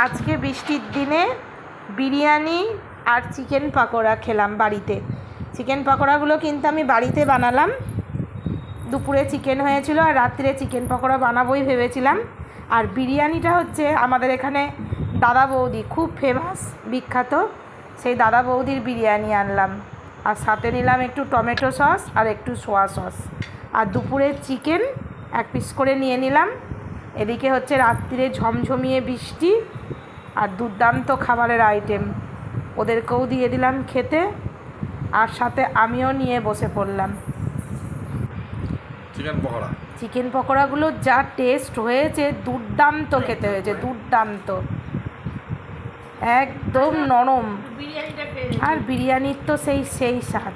আজকে বৃষ্টির দিনে বিরিয়ানি আর চিকেন পকোড়া খেলাম বাড়িতে। চিকেন পকোড়াগুলো কিন্তু আমি বাড়িতে বানালাম। দুপুরে চিকেন হয়েছিল আর রাত্রে চিকেন পকোড়া বানাবোই ভেবেছিলাম। আর বিরিয়ানিটা হচ্ছে আমাদের এখানে দাদা বৌদি খুব ফেমাস, বিখ্যাত, সেই দাদা বৌদির বিরিয়ানি আনলাম। আর সাথে নিলাম একটু টমেটো সস আর একটু সোয়া সস। আর দুপুরের চিকেন 1 পিস করে নিয়ে নিলাম। এদিকে হচ্ছে রাত্রিরে ঝমঝমিয়ে বৃষ্টি আর দুর্দান্ত খাবারের আইটেম, ওদেরকেও দিয়ে দিলাম খেতে, আর সাথে আমিও নিয়ে বসে পড়লাম। চিকেন পকোড়াগুলো যা টেস্ট হয়েছে, দুর্দান্ত খেতে হয়েছে, দুর্দান্ত, একদম নরম। আর বিরিয়ানির তো সেই স্বাদ।